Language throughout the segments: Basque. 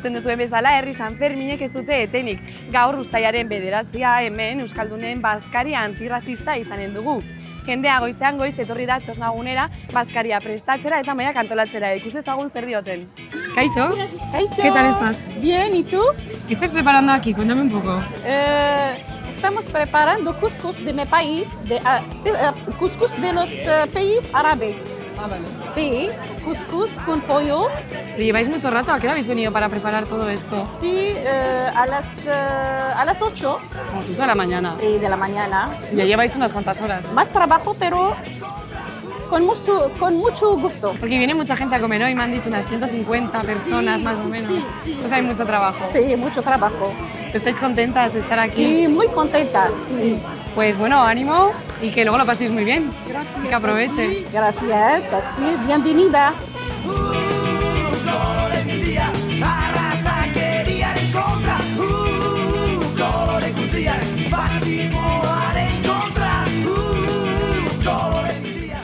ikusten duzuen bezala, herri San Ferminek ez dute etenik. Gaur uztailaren 9 hemen Euskaldunen bazkaria antirrazista izanen dugu. Jendea goizean goiz etorri da txosnagunera bazkaria prestatzera eta mahaiak antolatzera. Ikus ezagun zer dioten. Kaixo. Kaixo. ¿Qué tal estás? Bien, ¿y tú? ¿Qué estás preparando aquí? Cuéntame un poco. Estamos preparando couscous de mi país, couscous de los países árabes. Ah, vale. Sí, couscous con pollo. ¿Pero lleváis mucho rato? ¿A qué hora habéis venido para preparar todo esto? Sí, a las 8 Como si toda la mañana. de la mañana. Ya lleváis unas cuantas horas. Más trabajo, pero con mucho gusto. Porque viene mucha gente a comer hoy, me han dicho unas 150 personas más o menos. Sí. Pues hay mucho trabajo. Sí, mucho trabajo. ¿Estáis contentas de estar aquí? Sí, muy contenta. Sí. Pues bueno, ánimo y que luego lo paséis muy bien. Gracias. Y que aprovechen. Gracias, a ti, bienvenida.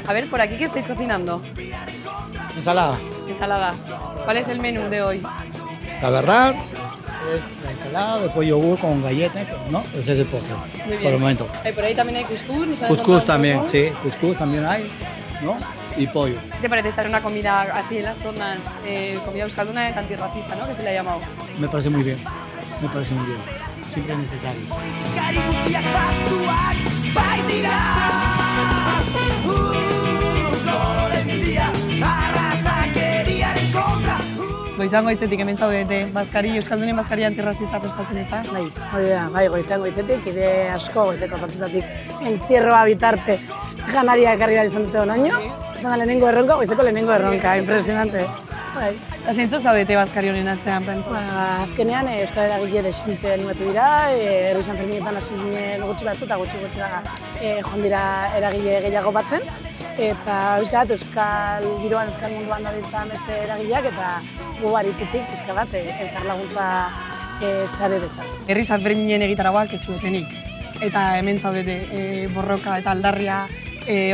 A ver, por aquí, ¿qué estáis cocinando? Ensalada. Ensalada. ¿Cuál es el menú de hoy? La verdad es la ensalada de pollo yogur con galletas, ¿no? Ese es el postre, Muy bien. por el momento. Por ahí también hay cuscús. ¿nos has Cuscús contado un también, poco? sí, cuscús también hay, ¿no? Y pollo. ¿Qué te parece estar en una comida así en las zonas, comida euskalduna antirracista, ¿no? Que se le ha llamado. Me parece muy bien, me parece muy bien. Siempre es necesario. Goizan goizetik hemen zaudete, Euskaldunen bazkaria antirrazista prestatzen ez da? Bai, hori da, bai, goizean goizetik, ide asko goizeko zortzitatik entzierroa bitarte janaria ekarri behar izan dute onaino. Izan da lehenengo erronka, goizeko lehenengo erronka, impresionante. Bai. Eta zeintzuk zaudete bazkari honen atzean, Franco? Azkenean Euskal Eragile desinte animatu dira, herri San Ferminetan hasi ginen gutxi batzu eta gutxi da joan dira eragile gehiago batzen. Eta euskal giroan, euskal munduan da ditzen beste eragileak eta gu baritutik pixka bat elkar laguntza sare dezan. Herri San Ferminen egitarauak ez dutenik. Eta hemen zaudete borroka eta aldarria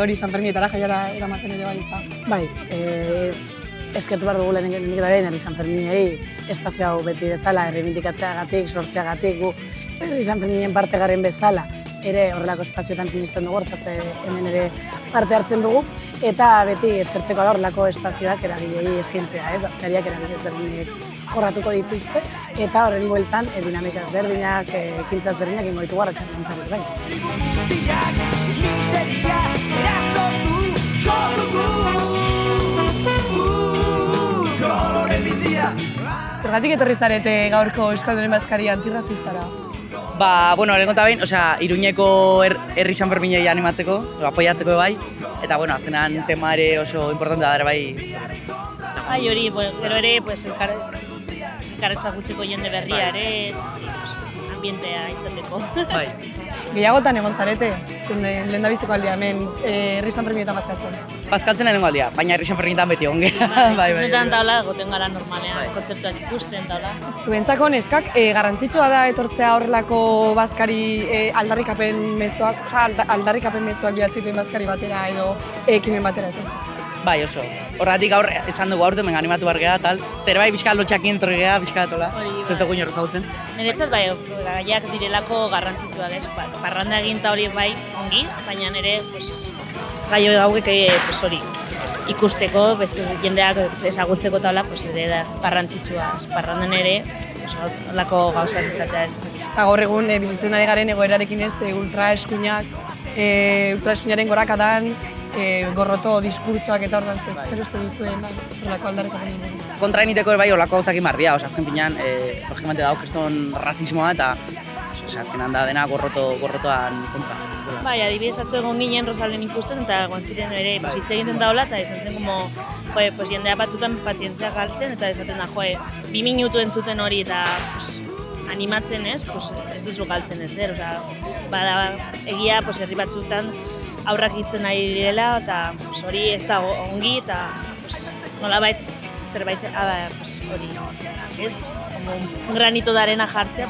hori San Ferminetara jaiara eramaten ere bai ezta. Bai, eskertu behar dugu lehenik herri San Ferminei espazio hau beti bezala, erreibindikatzeagatik, sortzeagatik, gu herri San Ferminen parte garen bezala ere horrelako espazioetan sinisten dugu, hortaz hemen ere parte hartzen dugu, eta beti eskertzeko da horrelako espazioak eragilei eskaintzea, bazkariak eragile ezberdinek jorratuko dituzte, eta horren bueltan dinamika ezberdinak, ekintza ezberdinak ingo ditugu arratsaldean zarez bai. Zergatik etorri zarete gaurko Euskaldunen bazkaria antirrazistara? Bueno, lehenko eta behin, Iruñeko herri San Ferminei animatzeko, apoiatzeko bai, eta, azkenan tema ere oso importantea da ere bai. Bai, hori, gero ere, elkarrezagutzeko jende berria ere, ambientea izateko. Bai. Gehiagotan egon zarete, lehendabiziko aldea hemen herri San Ferminetan bazkatzen. Bazkaltzen lehenko aldia, baina herri San Ferminetan beti egon gara. Bai. Ikusten taula, goten gara normalean, kontzeptuak ikusten taula. Zuentzako neskak, garrantzitsua da etortzea horrelako bazkari aldarrikapen mezuak, aldarrikapen mezuak bilatzituen bazkari batera edo ekimen batera etortzea. Bai, oso. Horregatik gaur esan dugu aurten animatu behar geha, tal. Zerbait pixka lotxakin etorri geha, pixka datola. Ez dugu inorra zagutzen. Niretzat bai, gaiak direlako garrantzitsuak, ez? Parranda egin eta hori bai ongi, baina nire gai hauek hori ikusteko, beste jendeak ezagutzeko taula, ere da garrantzitsua. Parrandan ere, horrelako gauzak izatea ez. Eta gaur egun bizitzen ari garen egoerarekin ez, ultraeskuinaren gorakadan, gorroto diskurtsoak eta ordan zer uste duzuen horrelako aldarrikapen. Kontra egiteko bai horrelako gauzak inbardia, azken pinean, logikamente dago kriston rasismoa eta azkenan da dena gorrotoan kontra. Bai, adibidez atzo egon ginen Rosalen ikusten eta egon ziren ere hitz egiten daula eta izan zen jendea batzutan pazientzia galtzen eta esaten da, 2 minutu entzuten hori eta animatzen ez duzu galtzen ez, bada egia herri batzutan aurrak hitzen nahi direla eta hori ez da ongi eta nolabait zerbait hori ez, un granito de arena jartzea,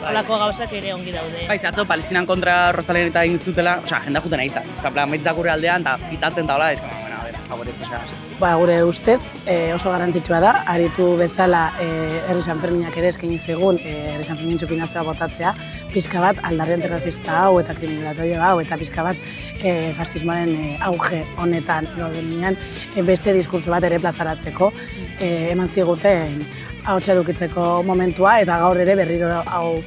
holako gauzak ere ongi daude. Bai, atzo Palestinan kontra Rosalen eta egin zutela, jendea juten nahi izan. Maitzak gure aldean eta pitatzen eta hola, favorece, Gure ustez oso garrantzitsua da, aritu bezala herri Sanferminak ere eskaini zigun herri Sanfermin txupinazioa botatzea, pixka bat aldarri antirrazista hau eta kriminalatorio hau eta pixka bat fascismoaren auge honetan gauden beste diskurso bat ere plazaratzeko eman ziguten ahotsa edukitzeko momentua eta gaur ere berriro hau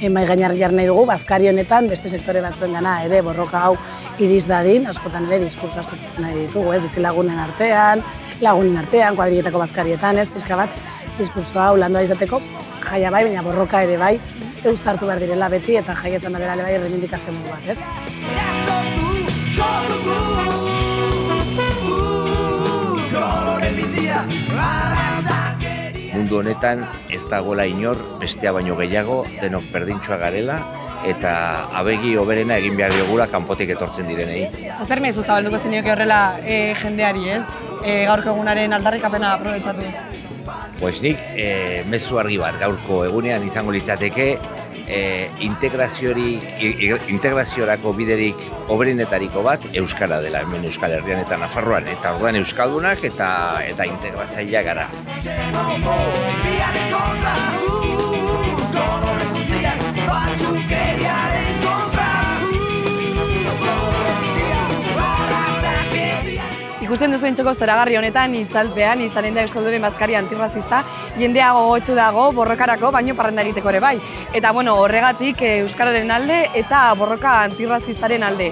mai gainean jarri nahi dugu, bazkari honetan beste sektore batzuen gana ere borroka hau iriz dadin, askotan ere diskurso asko piztu nahi ditugu, bizilagunen artean, lagunen artean, kuadriletako bazkarietan, pixka bat diskurso hau landua izateko, jaia bai, baina borroka ere bai, uztartu behar direla beti eta jaia izan da bai erreibindikazio modu bat, Mundu honetan ez dagoela inor bestea baino gehiago denok berdintxoa garela eta abegi hoberena egin behar diogula kanpotik etortzen direnei. Zer mezu zabalduko zenioke horrela jendeari, ez? Gaurko egunaren aldarrikapena aprobetxatuz. Pues nik mezu argi bat gaurko egunean izango litzateke integraziorako biderik hoberenetariko bat euskara dela hemen Euskal Herrian eta Nafarroan eta orduan euskaldunak eta integratzailea gara. Ikusten duzuen txoko zoragarri honetan itzalpean izanen da Euskaldunen bazkari antirrazista, jendea gogotsu dago borrokarako, baino parranda egiteko ere bai. Eta horregatik euskararen alde eta borroka antirrazistaren alde.